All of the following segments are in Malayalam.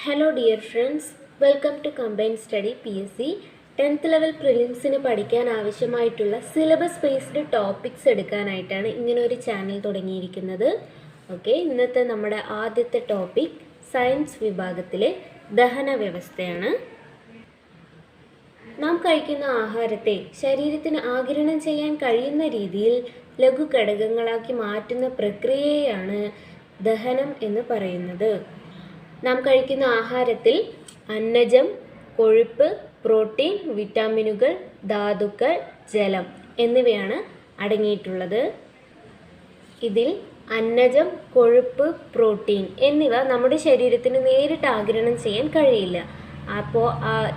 Hello dear friends, welcome to compain.study PSC 10th level prilimsന് പഠിക്കാൻ ആവശ്യമായിട്ടുള്ള സിലബസ് ബേസ്ഡ് ടോപ്പിക്സ് എടുക്കാനായിട്ടാണ് ഇങ്ങനെ ഒരു ചാനൽ തുടങ്ങിയിരിക്കുന്നത്. ഓക്കെ, ഇന്നത്തെ നമ്മുടെ ആദ്യത്തെ ടോപ്പിക് സയൻസ് വിഭാഗത്തിലെ ദഹന വ്യവസ്ഥയാണ്. നാം കഴിക്കുന്ന ആഹാരത്തെ ശരീരത്തിന് ആഗിരണം ചെയ്യാൻ കഴിയുന്ന രീതിയിൽ ലഘു ഘടകങ്ങളാക്കി മാറ്റുന്ന പ്രക്രിയയാണ് ദഹനം എന്ന് പറയുന്നത്. നാം കഴിക്കുന്ന ആഹാരത്തിൽ അന്നജം, കൊഴുപ്പ്, പ്രോട്ടീൻ, വിറ്റാമിനുകൾ, ധാതുക്കൾ, ജലം എന്നിവയാണ് അടങ്ങിയിട്ടുള്ളത്. ഇതിൽ അന്നജം, കൊഴുപ്പ്, പ്രോട്ടീൻ എന്നിവ നമ്മുടെ ശരീരത്തിന് നേരിട്ട് ആഗിരണം ചെയ്യാൻ കഴിയില്ല. അപ്പോൾ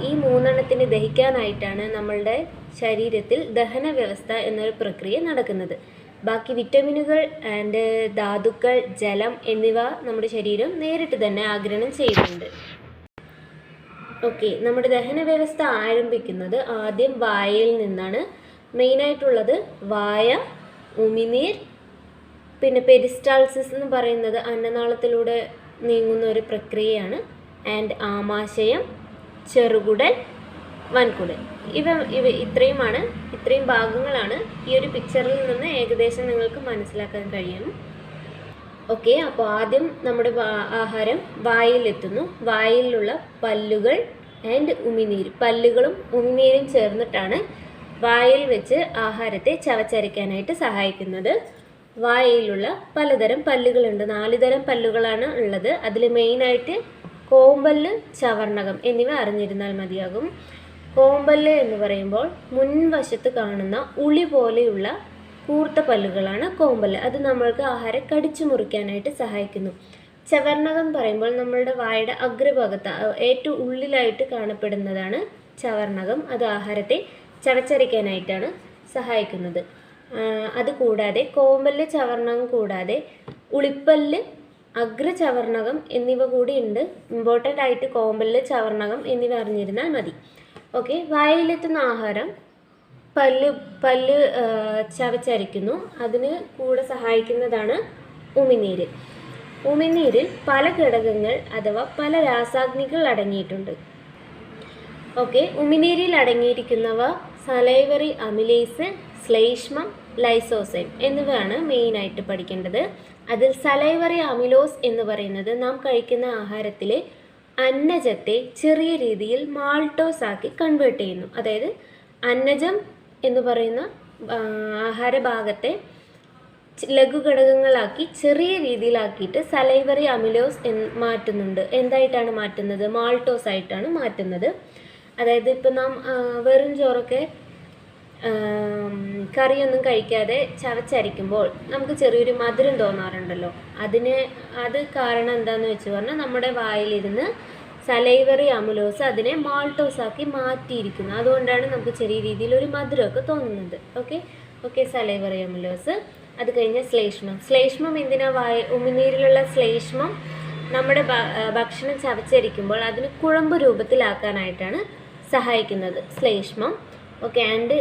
ഈ മൂന്നെണ്ണത്തിന് ദഹിക്കാനായിട്ടാണ് നമ്മളുടെ ശരീരത്തിൽ ദഹന വ്യവസ്ഥ എന്നൊരു പ്രക്രിയ നടക്കുന്നത്. ബാക്കി വിറ്റമിനുകൾ ആൻഡ് ധാതുക്കൾ, ജലം എന്നിവ നമ്മുടെ ശരീരം നേരിട്ട് തന്നെ ആഗിരണം ചെയ്യുന്നുണ്ട്. ഓക്കെ, നമ്മുടെ ദഹന വ്യവസ്ഥ ആരംഭിക്കുന്നത് ആദ്യം വായയിൽ നിന്നാണ്. മെയിനായിട്ടുള്ളത് വായ, ഉമിനീർ, പിന്നെ പെരിസ്റ്റാൾസിസ് എന്ന് പറയുന്നത് അന്നനാളത്തിലൂടെ നീങ്ങുന്ന ഒരു പ്രക്രിയയാണ്. ആൻഡ് ആമാശയം, ചെറുകുടൽ, വൻകുടൽ, ഇവ ഇത്രയും ഭാഗങ്ങളാണ് ഈ ഒരു പിക്ചറിൽ നിന്ന് ഏകദേശം നിങ്ങൾക്ക് മനസ്സിലാക്കാൻ കഴിയും. ഓക്കെ, അപ്പോൾ ആദ്യം നമ്മുടെ ആഹാരം വായിലെത്തുന്നു. വായിലുള്ള പല്ലുകൾ ആൻഡ് ഉമിനീർ, പല്ലുകളും ഉമിനീരും ചേർന്നിട്ടാണ് വായിൽ വെച്ച് ആഹാരത്തെ ചവച്ചരയ്ക്കാനായിട്ട് സഹായിക്കുന്നത്. വായിലുള്ള പലതരം പല്ലുകളുണ്ട്, 4 തരം പല്ലുകളാണ് ഉള്ളത്. അതിൽ മെയിനായിട്ട് കോമ്പല്ല്, ചവർണകം എന്നിവ അറിഞ്ഞിരുന്നാൽ മതിയാകും. കോമ്പല്ല് എന്ന് പറയുമ്പോൾ മുൻവശത്ത് കാണുന്ന ഉളി പോലെയുള്ള കൂർത്ത പല്ലുകളാണ് കോമ്പല്ല്. അത് നമ്മൾക്ക് ആഹാരം കടിച്ചു മുറിക്കാനായിട്ട് സഹായിക്കുന്നു. ചവർണകം പറയുമ്പോൾ നമ്മളുടെ വായുടെ അഗ്രഭാഗത്ത് ഏറ്റവും ഉള്ളിലായിട്ട് കാണപ്പെടുന്നതാണ് ചവർണകം. അത് ആഹാരത്തെ ചവച്ചരയ്ക്കാനായിട്ടാണ് സഹായിക്കുന്നത്. അതുകൂടാതെ കോമ്പല്ല്, ചവർണകം കൂടാതെ ഉളിപ്പല്ല്, അഗ്രചവർണകം എന്നിവ കൂടി ഉണ്ട്. ഇമ്പോർട്ടൻ്റ് ആയിട്ട് കോമ്പല്ല്, ചവർണകം എന്നിവ അറിഞ്ഞിരുന്നാൽ മതി. ഓക്കെ, വായിലെത്തുന്ന ആഹാരം പല്ല് ചവച്ചരയ്ക്കുന്നു. അതിന് കൂടെ സഹായിക്കുന്നതാണ് ഉമിനീര്. ഉമിനീരിൽ പല ഘടകങ്ങൾ അഥവാ പല രാസാഗ്നികൾ അടങ്ങിയിട്ടുണ്ട്. ഓക്കെ, ഉമിനീരിൽ അടങ്ങിയിരിക്കുന്നവ സലൈവറി അമിലേസ്, ശ്ലേഷ്മം, ലൈസോസൈം എന്നിവയാണ് മെയിനായിട്ട് പഠിക്കേണ്ടത്. അതിൽ സലൈവറി അമിലോസ് എന്ന് പറയുന്നത് നാം കഴിക്കുന്ന ആഹാരത്തിലെ അന്നജത്തെ ചെറിയ രീതിയിൽ മാൾട്ടോസ് ആക്കി കൺവേർട്ട് ചെയ്യുന്നു. അതായത് അന്നജം എന്ന് പറയുന്ന ആഹാരഭാഗത്തെ ലഘുഘടകങ്ങളാക്കി ചെറിയ രീതിയിലാക്കിയിട്ട് സലൈവറി അമിലോസ് മാറ്റുന്നുണ്ട്. എന്തായിട്ടാണ് മാറ്റുന്നത്? മാൾട്ടോസ് ആയിട്ടാണ് മാറ്റുന്നത്. അതായത് ഇപ്പം നാം വെറും ചോറൊക്കെ കറിയൊന്നും കഴിക്കാതെ ചവച്ചരയ്ക്കുമ്പോൾ നമുക്ക് ചെറിയൊരു മധുരം തോന്നാറുണ്ടല്ലോ. അത് കാരണം എന്താണെന്ന് വെച്ച് പറഞ്ഞാൽ നമ്മുടെ വായിലിരുന്ന് സലൈവറി അമിലോസ് അതിനെ മാൾട്ടോസ് ആക്കി മാറ്റിയിരിക്കുന്നു. അതുകൊണ്ടാണ് നമുക്ക് ചെറിയ രീതിയിൽ ഒരു മധുരമൊക്കെ തോന്നുന്നത്. Okay, salivary amylose. അത് കഴിഞ്ഞ് ശ്ലേഷ്മം എന്തിനാ? ഉമിനീരിലുള്ള ശ്ലേഷ്മം നമ്മുടെ ഭക്ഷണം ചവച്ചരിക്കുമ്പോൾ അതിന് കുഴമ്പ് രൂപത്തിലാക്കാനായിട്ടാണ് സഹായിക്കുന്നത് ശ്ലേഷ്മം. ഓക്കെ, ആൻഡ്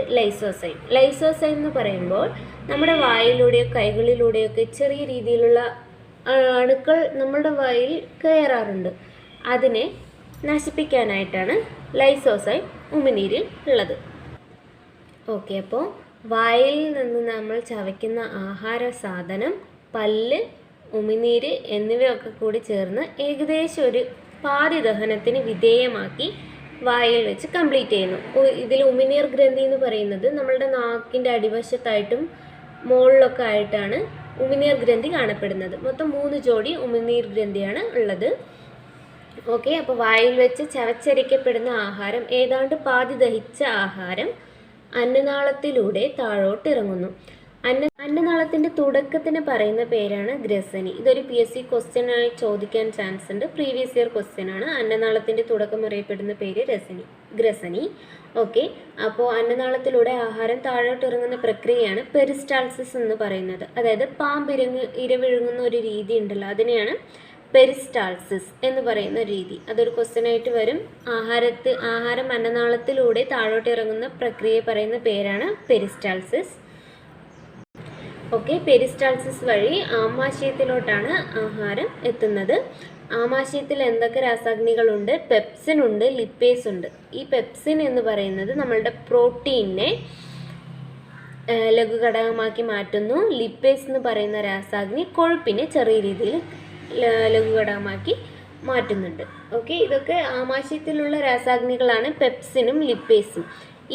ലൈസോസൈം എന്ന് പറയുമ്പോൾ നമ്മുടെ വായിലൂടെയോ കൈകളിലൂടെയൊക്കെ ചെറിയ രീതിയിലുള്ള അണുക്കൾ നമ്മുടെ വായിൽ കയറാറുണ്ട്. അതിനെ നശിപ്പിക്കാനായിട്ടാണ് ലൈസോസൈം ഉമിനീരിൽ ഉള്ളത്. ഓക്കെ, അപ്പോൾ വായിൽ നിന്ന് നമ്മൾ ചവയ്ക്കുന്ന ആഹാര സാധനം പല്ല്, ഉമിനീര് എന്നിവയൊക്കെ കൂടി ചേർന്ന് ഏകദേശം ഒരു പാതി ദഹനത്തിന് വിധേയമാക്കി വായിൽ വെച്ച് കംപ്ലീറ്റ് ചെയ്യുന്നു. ഇതിൽ ഉമിനീർ ഗ്രന്ഥി എന്ന് പറയുന്നത് നമ്മളുടെ നാക്കിൻ്റെ അടിവശത്തായിട്ടും മുകളിലൊക്കെ ആയിട്ടാണ് ഉമിനീർ ഗ്രന്ഥി കാണപ്പെടുന്നത്. മൊത്തം 3 ജോഡി ഉമിനീർ ഗ്രന്ഥിയാണ് ഉള്ളത്. ഓക്കെ, അപ്പോൾ വായിൽ വെച്ച് ചവച്ചരയ്ക്കപ്പെടുന്ന ആഹാരം ഏതാണ്ട് പാതി ദഹിച്ച ആഹാരം അന്നനാളത്തിലൂടെ താഴോട്ട് ഇറങ്ങുന്നു. അന്നനാളത്തിൻ്റെ തുടക്കത്തിന് പറയുന്ന പേരാണ് ഗ്രസനി. ഇതൊരു PSC ക്വസ്റ്റ്യനായി ചോദിക്കാൻ ചാൻസ് ഉണ്ട്. പ്രീവിയസ് ഇയർ ക്വസ്റ്റ്യൻ ആണ്. അന്നനാളത്തിൻ്റെ തുടക്കം അറിയപ്പെടുന്ന പേര് ഗ്രസനി. ഓക്കെ, അപ്പോൾ അന്നനാളത്തിലൂടെ ആഹാരം താഴോട്ട് ഇറങ്ങുന്ന പ്രക്രിയയാണ് പെരിസ്റ്റാൾസിസ് എന്ന് പറയുന്നത്. അതായത് ഇരവിഴുങ്ങുന്ന ഒരു രീതി ഉണ്ടല്ലോ, അതിനെയാണ് പെരിസ്റ്റാൾസിസ് എന്ന് പറയുന്ന രീതി. അതൊരു ക്വസ്റ്റ്യനായിട്ട് വരും. ആഹാരം അന്നനാളത്തിലൂടെ താഴോട്ട് ഇറങ്ങുന്ന പ്രക്രിയയെ പറയുന്ന പേരാണ് പെരിസ്റ്റാൾസിസ്. ഓക്കെ, പെരിസ്റ്റാൾസിസ് വഴി ആമാശയത്തിലോട്ടാണ് ആഹാരം എത്തുന്നത്. ആമാശയത്തിൽ എന്തൊക്കെ രാസാഗ്നികളുണ്ട്? പെപ്സിൻ ഉണ്ട്, ലിപ്പേസ് ഉണ്ട്. ഈ പെപ്സിൻ എന്ന് പറയുന്നത് നമ്മളുടെ പ്രോട്ടീനെ ലഘുഘടകമാക്കി മാറ്റുന്നു. ലിപ്പേസ് എന്ന് പറയുന്ന രാസാഗ്നി കൊഴുപ്പിനെ ചെറിയ രീതിയിൽ ലഘുഘടകമാക്കി മാറ്റുന്നുണ്ട്. ഓക്കെ, ഇതൊക്കെ ആമാശയത്തിലുള്ള രാസാഗ്നികളാണ്, പെപ്സിനും ലിപ്പേസും.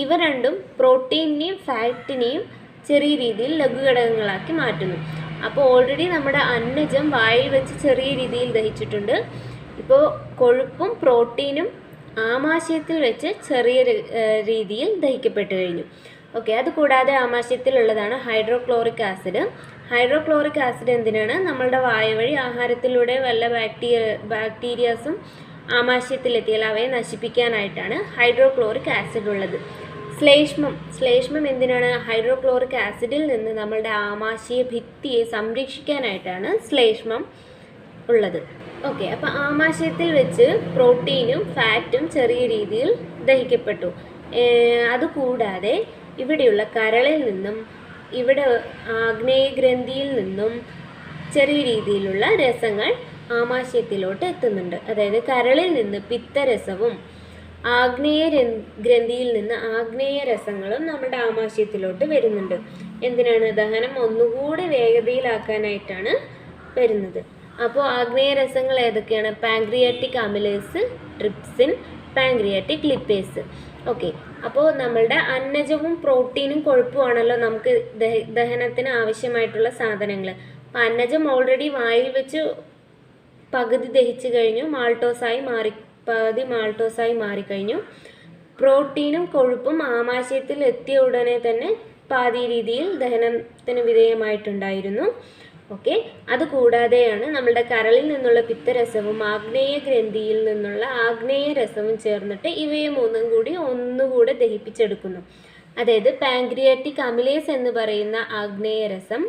ഇവ രണ്ടും പ്രോട്ടീനെയും ഫാറ്റിനെയും ചെറിയ രീതിയിൽ ലഘുഘടകങ്ങളാക്കി മാറ്റുന്നു. അപ്പോൾ ഓൾറെഡി നമ്മുടെ അന്നജം വായിൽ വെച്ച് ചെറിയ രീതിയിൽ ദഹിച്ചിട്ടുണ്ട്. ഇപ്പോൾ കൊഴുപ്പും പ്രോട്ടീനും ആമാശയത്തിൽ വെച്ച് ചെറിയ രീതിയിൽ ദഹിക്കപ്പെട്ടു കഴിഞ്ഞു. ഓക്കെ, അതുകൂടാതെ ആമാശയത്തിലുള്ളതാണ് ഹൈഡ്രോക്ലോറിക് ആസിഡ്. ഹൈഡ്രോക്ലോറിക് ആസിഡ് എന്തിനാണ്? നമ്മളുടെ വായ വഴി ആഹാരത്തിലൂടെ വല്ല ബാക്ടീരിയാസും ആമാശയത്തിലെത്തിയാൽ അവയെ നശിപ്പിക്കാനായിട്ടാണ് ഹൈഡ്രോക്ലോറിക് ആസിഡ് ഉള്ളത്. ശ്ലേഷ്മം എന്തിനാണ്? ഹൈഡ്രോക്ലോറിക് ആസിഡിൽ നിന്ന് നമ്മളുടെ ആമാശയ ഭിത്തിയെ സംരക്ഷിക്കാനായിട്ടാണ് ശ്ലേഷ്മം ഉള്ളത്. ഓക്കെ, അപ്പോൾ ആമാശയത്തിൽ വെച്ച് പ്രോട്ടീനും ഫാറ്റും ചെറിയ രീതിയിൽ ദഹിക്കപ്പെട്ടു. അതുകൂടാതെ ഇവിടെയുള്ള കരളിൽ നിന്നും ഇവിടെ ആഗ്നേയഗ്രന്ഥിയിൽ നിന്നും ചെറിയ രീതിയിലുള്ള രസങ്ങൾ ആമാശയത്തിലോട്ട് എത്തുന്നുണ്ട്. അതായത് കരളിൽ നിന്ന് പിത്തരസവും ആഗ്നേയ ഗ്രന്ഥിയിൽ നിന്ന് ആഗ്നേയ രസങ്ങളും നമ്മുടെ ആമാശയത്തിലോട്ട് വരുന്നുണ്ട്. എന്തിനാണ്? ദഹനം ഒന്നുകൂടി വേഗതയിലാക്കാനായിട്ടാണ് വരുന്നത്. അപ്പോൾ ആഗ്നേയ രസങ്ങൾ ഏതൊക്കെയാണ്? Pancreatic amylase, trypsin, pancreatic lipase. Okay, അപ്പോൾ നമ്മളുടെ അന്നജവും പ്രോട്ടീനും കൊഴുപ്പുമാണല്ലോ നമുക്ക് ദഹനത്തിന് ആവശ്യമായിട്ടുള്ള സാധനങ്ങൾ. അപ്പം അന്നജം ഓൾറെഡി വായിൽ വെച്ച് പകുതി ദഹിച്ചു കഴിഞ്ഞു, പകുതി മാൾട്ടോസായി മാറിക്കഴിഞ്ഞു. പ്രോട്ടീനും കൊഴുപ്പും ആമാശയത്തിൽ എത്തിയ ഉടനെ തന്നെ പാതി രീതിയിൽ ദഹനത്തിന് വിധേയമായിട്ടുണ്ടായിരുന്നു. ഓക്കെ, അതുകൂടാതെയാണ് നമ്മളുടെ കരളിൽ നിന്നുള്ള പിത്തരസവും ആഗ്നേയ ഗ്രന്ഥിയിൽ നിന്നുള്ള ആഗ്നേയ രസവും ചേർന്നിട്ട് ഇവയെ മൂന്നും കൂടി ഒന്നുകൂടെ ദഹിപ്പിച്ചെടുക്കുന്നു. അതായത് പാങ്ക്രിയാറ്റിക് അമിലേസ് എന്ന് പറയുന്ന ആഗ്നേയ രസം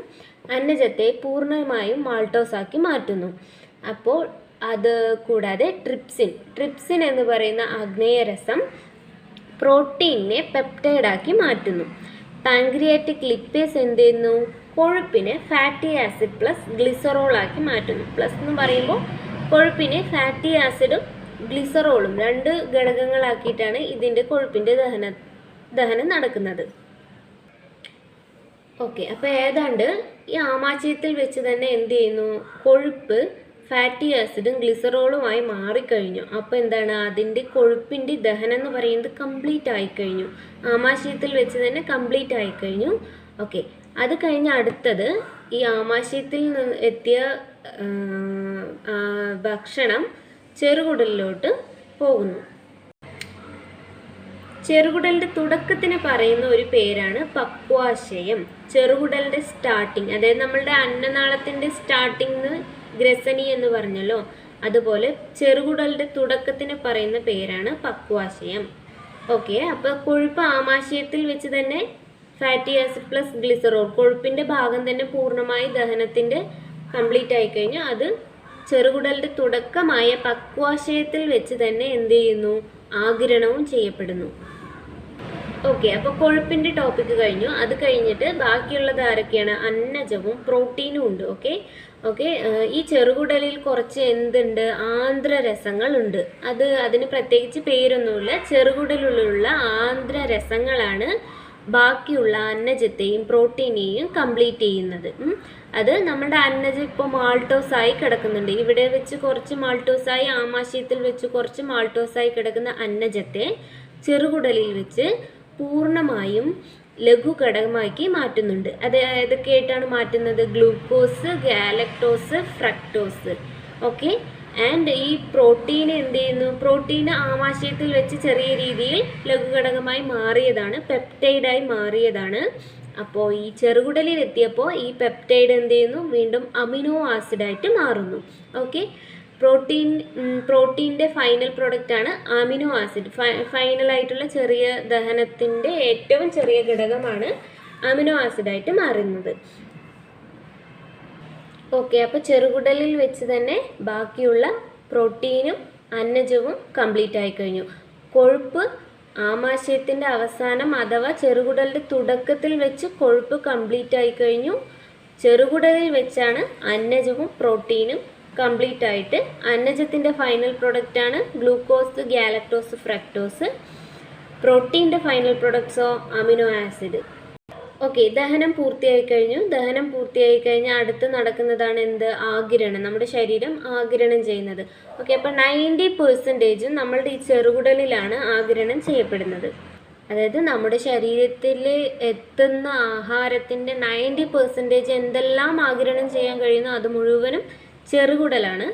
അന്നജത്തെ പൂർണ്ണമായും മാൾട്ടോസാക്കി മാറ്റുന്നു. അപ്പോൾ അത് കൂടാതെ ട്രിപ്സിൻ എന്ന് പറയുന്ന ആഗ്നേയ രസം പ്രോട്ടീനെ പെപ്റ്റൈഡാക്കി മാറ്റുന്നു. പാങ്ക്രിയാറ്റിക് ലിപ്പേസ് എന്ത് ചെയ്യുന്നു? കൊഴുപ്പിനെ ഫാറ്റി ആസിഡ് പ്ലസ് ഗ്ലിസറോൾ ആക്കി മാറ്റുന്നു. പ്ലസ് എന്ന് പറയുമ്പോൾ കൊഴുപ്പിനെ ഫാറ്റി ആസിഡും ഗ്ലിസറോളും രണ്ട് ഘടകങ്ങളാക്കിയിട്ടാണ് ഇതിൻ്റെ കൊഴുപ്പിൻ്റെ ദഹനം നടക്കുന്നത്. ഓക്കെ, അപ്പോൾ ഏതാണ്ട് ഈ ആമാശയത്തിൽ വെച്ച് തന്നെ എന്ത് ചെയ്യുന്നു? കൊഴുപ്പ് ഫാറ്റി ആസിഡും ഗ്ലിസറോളുമായി മാറിക്കഴിഞ്ഞു. അപ്പോൾ എന്താണ്? അതിൻ്റെ കൊഴുപ്പിൻ്റെ ദഹനം എന്ന് പറയുന്നത് കംപ്ലീറ്റ് ആയിക്കഴിഞ്ഞു. ആമാശയത്തിൽ വെച്ച് തന്നെ കംപ്ലീറ്റ് ആയിക്കഴിഞ്ഞു. ഓക്കെ, അത് കഴിഞ്ഞ് അടുത്തത് ഈ ആമാശയത്തിൽ നിന്ന് എത്തിയ ഭക്ഷണം ചെറുകുടലിലോട്ട് പോകുന്നു. ചെറുകുടലിൻ്റെ തുടക്കത്തിന് പറയുന്ന ഒരു പേരാണ് പക്വാശയം. ചെറുകുടലിൻ്റെ സ്റ്റാർട്ടിങ്, അതായത് നമ്മളുടെ അന്നനാളത്തിൻ്റെ സ്റ്റാർട്ടിങ് ഗ്രസനി എന്ന് പറഞ്ഞല്ലോ, അതുപോലെ ചെറുകുടലിൻ്റെ തുടക്കത്തിന് പറയുന്ന പേരാണ് പക്വാശയം. ഓക്കെ, അപ്പോൾ കൊഴുപ്പ് ആമാശയത്തിൽ വെച്ച് തന്നെ ഫാറ്റി ആസിഡ് പ്ലസ് ഗ്ലിസറോൾ, കൊഴുപ്പിൻ്റെ ഭാഗം തന്നെ പൂർണ്ണമായി ദഹനത്തിൻ്റെ കംപ്ലീറ്റ് ആയിക്കഴിഞ്ഞു. അത് ചെറുകുടലിൻ്റെ തുടക്കമായ പക്വാശയത്തിൽ വെച്ച് തന്നെ എന്ത് ചെയ്യുന്നു? ആഗിരണവും ചെയ്യപ്പെടുന്നു. ഓക്കെ, അപ്പോൾ കൊഴുപ്പിൻ്റെ ടോപ്പിക്ക് കഴിഞ്ഞു. അത് കഴിഞ്ഞിട്ട് ബാക്കിയുള്ളത് ആരൊക്കെയാണ്? അന്നജവും പ്രോട്ടീനും ഉണ്ട്. ഓക്കെ, ഈ ചെറുകുടലിൽ കുറച്ച് എന്തുണ്ട്? ആന്ധ്രരസങ്ങളുണ്ട്. അതിന് പ്രത്യേകിച്ച് പേരൊന്നുമില്ല. ചെറുകുടലിലുള്ള ആന്ധ്രരസങ്ങളാണ് ബാക്കിയുള്ള അന്നജത്തെയും പ്രോട്ടീനെയും കംപ്ലീറ്റ് ചെയ്യുന്നത്. അത് നമ്മുടെ അന്നജം ഇപ്പോൾ മാൾട്ടോസായി കിടക്കുന്നുണ്ട്. ഇവിടെ വെച്ച് കുറച്ച് മാൾട്ടോസായി, ആമാശയത്തിൽ വെച്ച് കുറച്ച് മാൾട്ടോസായി കിടക്കുന്ന അന്നജത്തെ ചെറുകുടലിൽ വെച്ച് പൂർണ്ണമായും ലഘുഘടകമാക്കി മാറ്റുന്നുണ്ട്. അത് ഏതൊക്കെയായിട്ടാണ് മാറ്റുന്നത്? Glucose, galactose, fructose. Okay, and ഈ പ്രോട്ടീൻ എന്ത് ചെയ്യുന്നു? പ്രോട്ടീൻ ആമാശയത്തിൽ വെച്ച് ചെറിയ രീതിയിൽ ലഘുഘടകമായി മാറിയതാണ്, പെപ്റ്റൈഡായി മാറിയതാണ്. അപ്പോൾ ഈ ചെറുകുടലിൽ എത്തിയപ്പോൾ ഈ പെപ്റ്റൈഡ് എന്ത് ചെയ്യുന്നു? വീണ്ടും അമിനോ ആസിഡായിട്ട് മാറുന്നു. ഓക്കെ, പ്രോട്ടീൻ്റെ ഫൈനൽ പ്രൊഡക്റ്റാണ് അമിനോ ആസിഡ്. ഫൈനലായിട്ടുള്ള ചെറിയ ദഹനത്തിൻ്റെ ഏറ്റവും ചെറിയ ഘടകമാണ് അമിനോ ആസിഡായിട്ട് മാറുന്നത്. ഓക്കെ, അപ്പോൾ ചെറുകുടലിൽ വെച്ച് തന്നെ ബാക്കിയുള്ള പ്രോട്ടീനും അന്നജവും കംപ്ലീറ്റ് ആയിക്കഴിഞ്ഞു. കൊഴുപ്പ് ആമാശയത്തിൻ്റെ അവസാനം അഥവാ ചെറുകുടലിൻ്റെ തുടക്കത്തിൽ വെച്ച് കൊഴുപ്പ് കംപ്ലീറ്റ് ആയിക്കഴിഞ്ഞു. ചെറുകുടലിൽ വെച്ചാണ് അന്നജവും പ്രോട്ടീനും കംപ്ലീറ്റ് ആയിട്ട് അന്നജത്തിൻ്റെ ഫൈനൽ പ്രൊഡക്റ്റാണ് ഗ്ലൂക്കോസ്, ഗാലക്ടോസ്, ഫ്രക്ടോസ്. പ്രോട്ടീൻ്റെ ഫൈനൽ പ്രൊഡക്ട്സോ അമിനോ ആസിഡ്. ഓക്കെ, ദഹനം പൂർത്തിയായി കഴിഞ്ഞാൽ അടുത്ത് നടക്കുന്നതാണ് എന്ത്? ആഗിരണം. നമ്മുടെ ശരീരം ആഗിരണം ചെയ്യുന്നത്. ഓക്കെ, അപ്പോൾ 90% നമ്മളുടെ ഈ ചെറുകുടലിലാണ് ആഗിരണം ചെയ്യപ്പെടുന്നത്. അതായത് നമ്മുടെ ശരീരത്തിൽ എത്തുന്ന ആഹാരത്തിൻ്റെ 90% എന്തെല്ലാം ആഗിരണം ചെയ്യാൻ കഴിയുന്നോ അത് മുഴുവനും ചെറുകുടലാണ്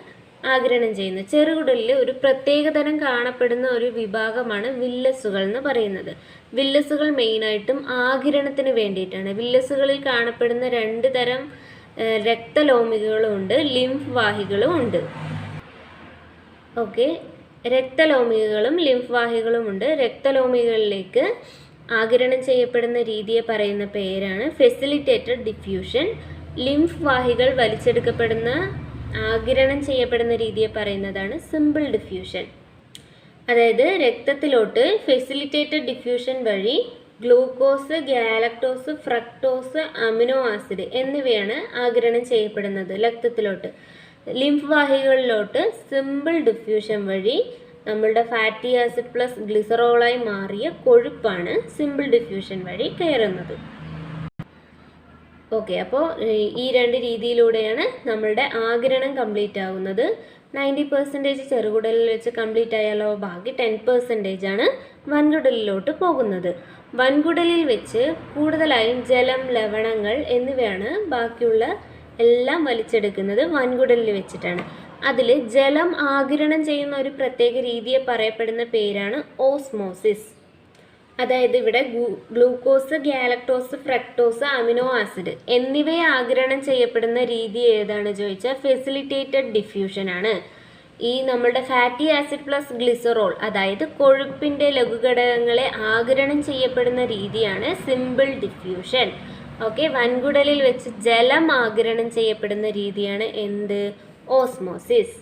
ആഗിരണം ചെയ്യുന്നത്. ചെറുകുടലിൽ ഒരു പ്രത്യേകതരം കാണപ്പെടുന്ന ഒരു വിഭാഗമാണ് വില്ലസുകൾ എന്ന് പറയുന്നത്. വില്ലസുകൾ മെയിനായിട്ടും ആഗിരണത്തിന് വേണ്ടിയിട്ടാണ്. വില്ലസുകളിൽ കാണപ്പെടുന്ന 2 തരം രക്തലോമികകളും ഉണ്ട്, ലിംഫ് വാഹികളും ഉണ്ട്. ഓക്കെ, രക്തലോമികകളും ലിംഫ് വാഹികളും ഉണ്ട്. രക്തലോമികളിലേക്ക് ആഗിരണം ചെയ്യപ്പെടുന്ന രീതിയെ പറയുന്ന പേരാണ് ഫെസിലിറ്റേറ്റഡ് ഡിഫ്യൂഷൻ. ലിംഫ് വാഹികൾ ആഗിരണം ചെയ്യപ്പെടുന്ന രീതിയെ പറയുന്നതാണ് സിമ്പിൾ ഡിഫ്യൂഷൻ. അതായത് രക്തത്തിലോട്ട് ഫെസിലിറ്റേറ്റഡ് ഡിഫ്യൂഷൻ വഴി glucose, galactose, fructose, amino acid എന്നിവയാണ് ആഗിരണം ചെയ്യപ്പെടുന്നത് രക്തത്തിലോട്ട്. ലിംഫ് വാഹികളിലോട്ട് സിമ്പിൾ ഡിഫ്യൂഷൻ വഴി നമ്മളുടെ ഫാറ്റി ആസിഡ് പ്ലസ് ഗ്ലിസറോളായി മാറിയ കൊഴുപ്പാണ് സിമ്പിൾ ഡിഫ്യൂഷൻ വഴി കയറുന്നത്. ഓക്കെ, അപ്പോൾ ഈ 2 രീതിയിലൂടെയാണ് നമ്മളുടെ ആഗിരണം കംപ്ലീറ്റ് ആവുന്നത്. 90% ചെറുകുടലിൽ വെച്ച് കംപ്ലീറ്റ് ആയാലോ ബാക്കി 10% ആണ് വൻകുടലിലോട്ട് പോകുന്നത്. വൻകുടലിൽ വെച്ച് കൂടുതലായും ജലം, ലവണങ്ങൾ എന്നിവയാണ് ബാക്കിയുള്ള എല്ലാം വലിച്ചെടുക്കുന്നത് വൻകുടലിൽ വെച്ചിട്ടാണ്. അതിൽ ജലം ആഗിരണം ചെയ്യുന്ന ഒരു പ്രത്യേക രീതിയെ പറയപ്പെടുന്ന പേരാണ് ഓസ്മോസിസ്. അതായത് ഇവിടെ glucose, galactose, fructose, amino acid എന്നിവയെ ആഗിരണം ചെയ്യപ്പെടുന്ന രീതി ഏതാണ് ചോദിച്ചാൽ ഫെസിലിറ്റേറ്റഡ് ഡിഫ്യൂഷൻ ആണ്. ഈ നമ്മളുടെ ഫാറ്റി ആസിഡ് പ്ലസ് ഗ്ലിസറോൾ അതായത് കൊഴുപ്പിൻ്റെ ലഘുഘടകങ്ങളെ ആഗിരണം ചെയ്യപ്പെടുന്ന രീതിയാണ് സിമ്പിൾ ഡിഫ്യൂഷൻ. ഓക്കെ, വൻകുടലിൽ വെച്ച് ജലം ആഗിരണം ചെയ്യപ്പെടുന്ന രീതിയാണ് എന്ത്? ഓസ്മോസിസ്.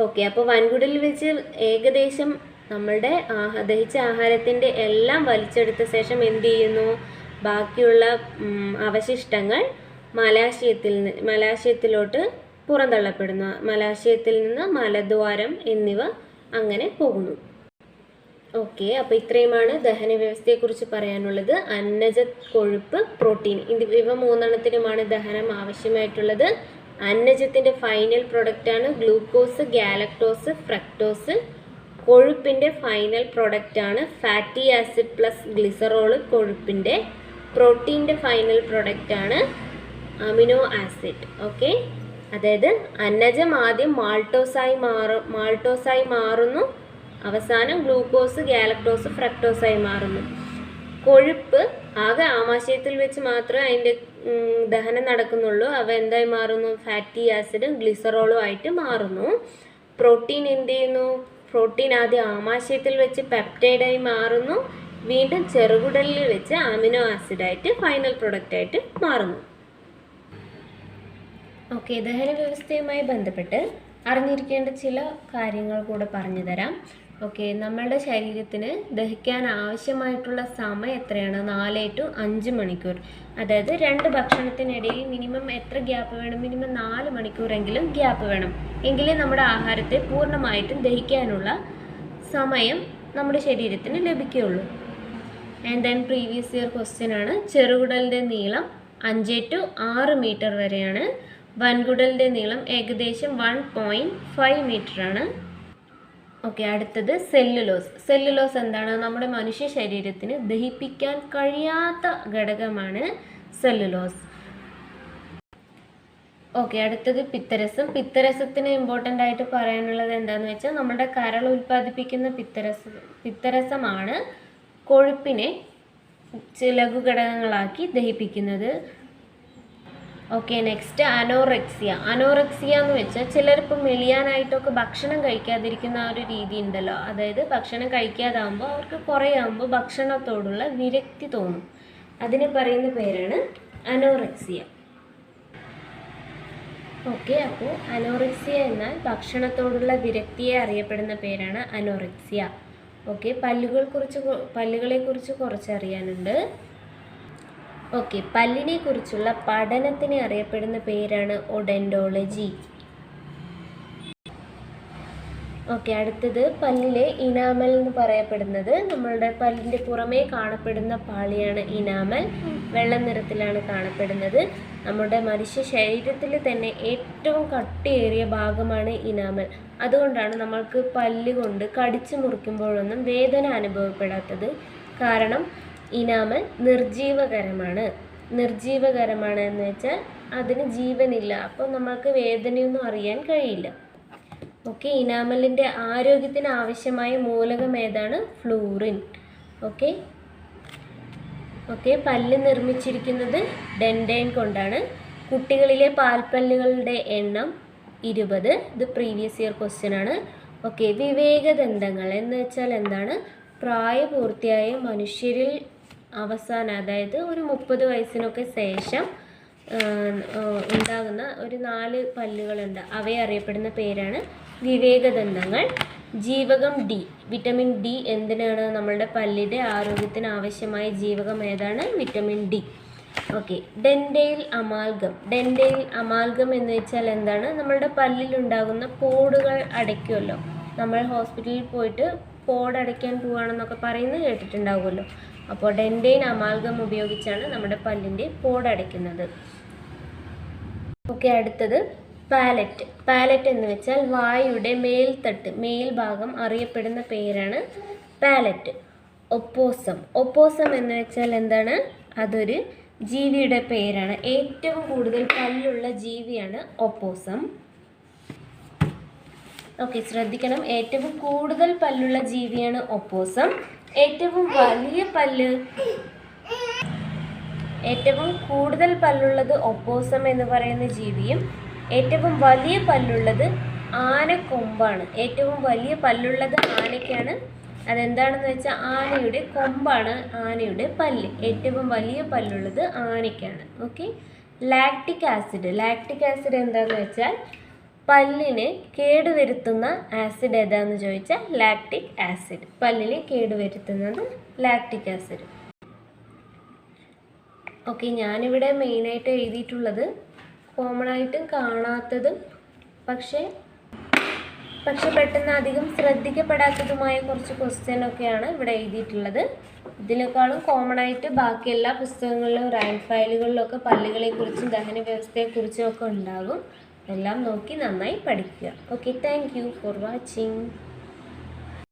ഓക്കെ, അപ്പോൾ വൻകുടലിൽ വെച്ച് ഏകദേശം നമ്മളുടെ ദഹിച്ച ആഹാരത്തിൻ്റെ എല്ലാം വലിച്ചെടുത്ത ശേഷം എന്ത് ചെയ്യുന്നു? ബാക്കിയുള്ള അവശിഷ്ടങ്ങൾ മലാശയത്തിലോട്ട് പുറന്തള്ളപ്പെടുന്നു. മലാശയത്തിൽ നിന്ന് മലദ്വാരം എന്നിവ അങ്ങനെ പോകുന്നു. ഓക്കെ, അപ്പോൾ ഇത്രയുമാണ് ദഹന വ്യവസ്ഥയെക്കുറിച്ച് പറയാനുള്ളത്. അന്നജ, കൊഴുപ്പ്, പ്രോട്ടീൻ ഇവ 3 ദഹനം ആവശ്യമായിട്ടുള്ളത്. അന്നജത്തിൻ്റെ ഫൈനൽ പ്രൊഡക്റ്റാണ് ഗ്ലൂക്കോസ്, ഗാലക്ടോസ്, ഫ്രക്ടോസ്. കൊഴുപ്പിൻ്റെ ഫൈനൽ പ്രൊഡക്റ്റാണ് ഫാറ്റി ആസിഡ് പ്ലസ് ഗ്ലിസറോള് കൊഴുപ്പിൻ്റെ. പ്രോട്ടീൻ്റെ ഫൈനൽ പ്രൊഡക്റ്റാണ് അമിനോ ആസിഡ്. ഓക്കെ, അതായത് അന്നജം ആദ്യം മാൾട്ടോസായി മാറുന്നു, അവസാനം ഗ്ലൂക്കോസ്, ഗാലക്ടോസ്, ഫ്രക്ടോസായി മാറുന്നു. കൊഴുപ്പ് ആകെ ആമാശയത്തിൽ വെച്ച് മാത്രമേ അതിൻ്റെ ദഹനം നടക്കുന്നുള്ളൂ. അവ എന്തായി മാറുന്നു? ഫാറ്റി ആസിഡും ഗ്ലിസറോളും ആയിട്ട് മാറുന്നു. പ്രോട്ടീൻ എന്ത് ചെയ്യുന്നു? പ്രോട്ടീൻ ആദ്യം ആമാശയത്തിൽ വെച്ച് പെപ്റ്റൈഡായി മാറുന്നു, വീണ്ടും ചെറുകുടലിൽ വെച്ച് അമിനോ ആസിഡായിട്ട് ഫൈനൽ പ്രൊഡക്റ്റായിട്ട് മാറുന്നു. ഓക്കെ, ദഹന വ്യവസ്ഥയുമായി ബന്ധപ്പെട്ട് അറിഞ്ഞിരിക്കേണ്ട ചില കാര്യങ്ങൾ കൂടെ പറഞ്ഞു തരാം. ഓക്കെ, നമ്മളുടെ ശരീരത്തിന് ദഹിക്കാൻ ആവശ്യമായിട്ടുള്ള സമയം എത്രയാണ്? 4 to 5 മണിക്കൂർ. അതായത് 2 ഭക്ഷണത്തിനിടയിൽ മിനിമം എത്ര ഗ്യാപ്പ് വേണം? മിനിമം 4 മണിക്കൂറെങ്കിലും ഗ്യാപ്പ് വേണം. എങ്കിലേ നമ്മുടെ ആഹാരത്തെ പൂർണ്ണമായിട്ടും ദഹിക്കാനുള്ള സമയം നമ്മുടെ ശരീരത്തിന് ലഭിക്കുകയുള്ളൂ. And then previous year question ആണ്. ചെറുകുടലിൻ്റെ നീളം 5 to 6 മീറ്റർ വരെയാണ്. വൻകുടലിൻ്റെ നീളം ഏകദേശം 1.5 മീറ്ററാണ്. ഓക്കെ, അടുത്തത് സെല്ലുലോസ്. സെല്ലുലോസ് എന്താണ്? നമ്മുടെ മനുഷ്യ ശരീരത്തിന് ദഹിപ്പിക്കാൻ കഴിയാത്ത ഘടകമാണ് സെല്ലുലോസ്. ഓക്കെ, അടുത്തത് പിത്തരസം. പിത്തരസത്തിന് ഇമ്പോർട്ടൻ്റ് ആയിട്ട് പറയാനുള്ളത് എന്താണെന്ന് വെച്ചാൽ നമ്മുടെ കരൾ ഉൽപ്പാദിപ്പിക്കുന്ന പിത്തരസമാണ് കൊഴുപ്പിനെ ലഘുഘടകങ്ങളാക്കി ദഹിപ്പിക്കുന്നത്. Okay, next anorexia. അനോറെക്സിയ എന്ന് വെച്ചാൽ ചിലരിപ്പോൾ മെലിയാനായിട്ടൊക്കെ ഭക്ഷണം കഴിക്കാതിരിക്കുന്ന ആ ഒരു രീതി ഉണ്ടല്ലോ. അതായത് ഭക്ഷണം കഴിക്കാതാകുമ്പോൾ അവർക്ക് കുറേ ആകുമ്പോൾ ഭക്ഷണത്തോടുള്ള വിരക്തി തോന്നും. അതിന് പറയുന്ന പേരാണ് അനോറെക്സിയ. ഓക്കെ, അപ്പോൾ അനോറെക്സിയ എന്നാൽ ഭക്ഷണത്തോടുള്ള വിരക്തിയെ അറിയപ്പെടുന്ന പേരാണ് അനോറെക്സിയ. ഓക്കെ, പല്ലുകളെക്കുറിച്ച് കുറച്ച് അറിയാനുണ്ട്. ഓക്കെ, പല്ലിനെ കുറിച്ചുള്ള പഠനത്തിന് അറിയപ്പെടുന്ന പേരാണ് ഒഡെൻറ്റോളജി. ഓക്കെ, അടുത്തത് പല്ലിലെ ഇനാമൽ എന്ന് പറയപ്പെടുന്നത് നമ്മളുടെ പല്ലിൻ്റെ പുറമേ കാണപ്പെടുന്ന പാളിയാണ് ഇനാമൽ. വെള്ള നിറത്തിലാണ് കാണപ്പെടുന്നത്. നമ്മുടെ മനുഷ്യ ശരീരത്തിൽ തന്നെ ഏറ്റവും കട്ടിയേറിയ ഭാഗമാണ് ഇനാമൽ. അതുകൊണ്ടാണ് നമ്മൾക്ക് പല്ല് കൊണ്ട് കടിച്ചു മുറിക്കുമ്പോഴൊന്നും വേദന അനുഭവപ്പെടാത്തത്. കാരണം ഇനാമൽ നിർജീവകരമാണ്. നിർജീവകരമാണ് എന്ന് വെച്ചാൽ അതിന് ജീവനില്ല, അപ്പോൾ നമ്മൾക്ക് വേദനയൊന്നും അറിയാൻ കഴിയില്ല. ഓക്കെ, ഇനാമലിൻ്റെ ആരോഗ്യത്തിന് ആവശ്യമായ മൂലകം ഏതാണ്? ഫ്ലൂറിൻ. ഓക്കെ ഓക്കെ പല്ല് നിർമ്മിച്ചിരിക്കുന്നത് ഡെൻഡൈൻ കൊണ്ടാണ്. കുട്ടികളിലെ പാൽപ്പല്ലുകളുടെ എണ്ണം 20. ഇത് പ്രീവിയസ് ഇയർ ക്വസ്റ്റ്യൻ ആണ്. ഓക്കെ, വിവേകദന്തങ്ങൾ എന്ന് വെച്ചാൽ എന്താണ്? പ്രായപൂർത്തിയായ മനുഷ്യരിൽ അവസാനം, അതായത് ഒരു 30 വയസ്സിനൊക്കെ ശേഷം ഉണ്ടാകുന്ന ഒരു 4 പല്ലുകളുണ്ട്. അവയെ അറിയപ്പെടുന്ന പേരാണ് വിവേകദന്തങ്ങൾ. ജീവകം ഡി, വിറ്റമിൻ ഡി എന്തിനാണ്? നമ്മളുടെ പല്ലിൻ്റെ ആരോഗ്യത്തിന് ആവശ്യമായ ജീവകം ഏതാണ്? Vitamin D. Okay, dental amalgam. Dental amalgam എന്ന് വെച്ചാൽ എന്താണ്? നമ്മളുടെ പല്ലിലുണ്ടാകുന്ന പോടുകൾ അടയ്ക്കുമല്ലോ. നമ്മൾ ഹോസ്പിറ്റലിൽ പോയിട്ട് പോടടയ്ക്കാൻ പോവുകയാണെന്നൊക്കെ പറയുന്നത് കേട്ടിട്ടുണ്ടാവുമല്ലോ. അപ്പോൾ ഡെൻറ്റൈൽ അമാൽഗം ഉപയോഗിച്ചാണ് നമ്മുടെ പല്ലിൻ്റെ പോടടയ്ക്കുന്നത്. ഓക്കെ, അടുത്തത് പാലറ്റ്. പാലറ്റ് എന്ന് വെച്ചാൽ വായുടെ മേൽത്തട്ട്, മേൽഭാഗം അറിയപ്പെടുന്ന പേരാണ് പാലറ്റ്. ഒപ്പോസം. ഒപ്പോസം എന്ന് വെച്ചാൽ എന്താണ്? അതൊരു ജീവിയുടെ പേരാണ്. ഏറ്റവും കൂടുതൽ പല്ലുള്ള ജീവിയാണ് ഒപ്പോസം. ഓക്കെ, ശ്രദ്ധിക്കണം, ഏറ്റവും കൂടുതൽ പല്ലുള്ള ജീവിയാണ് ഒപ്പോസം. ഏറ്റവും കൂടുതൽ പല്ലുള്ളത് ഒപ്പോസം എന്ന് പറയുന്ന ജീവിയും ഏറ്റവും വലിയ പല്ലുള്ളത് ആനക്കൊമ്പാണ്. ഏറ്റവും വലിയ പല്ലുള്ളത് ആനയ്ക്കാണ്. അതെന്താണെന്ന് വെച്ചാൽ ആനയുടെ കൊമ്പാണ് ആനയുടെ പല്ല്. ഏറ്റവും വലിയ പല്ലുള്ളത് ആനയ്ക്കാണ്. Okay, lactic acid. Lactic acid എന്താണെന്ന് വെച്ചാൽ പല്ലിന് കേടുവരുത്തുന്ന ആസിഡ് ഏതാണെന്ന് ചോദിച്ചാൽ ലാക്റ്റിക് ആസിഡ്. പല്ലിന് കേടുവരുത്തുന്നത് ലാക്റ്റിക് ആസിഡ്. ഓക്കെ, ഞാനിവിടെ മെയിനായിട്ട് എഴുതിയിട്ടുള്ളത് കോമൺ ആയിട്ടും കാണാത്തതും പക്ഷേ പെട്ടെന്ന് അധികം ശ്രദ്ധിക്കപ്പെടാത്തതുമായ കുറച്ച് ക്വസ്റ്റ്യനൊക്കെയാണ് ഇവിടെ എഴുതിയിട്ടുള്ളത്. ഇതിനേക്കാളും കോമൺ ആയിട്ട് ബാക്കി എല്ലാ പുസ്തകങ്ങളിലും റാങ്ക് ഫയലുകളിലൊക്കെ പല്ലുകളെക്കുറിച്ചും ദഹന വ്യവസ്ഥയെക്കുറിച്ചും ഒക്കെ ഉണ്ടാകും. എല്ലാം നോക്കി നന്നായി പഠിക്കുക. Okay, thank you for watching.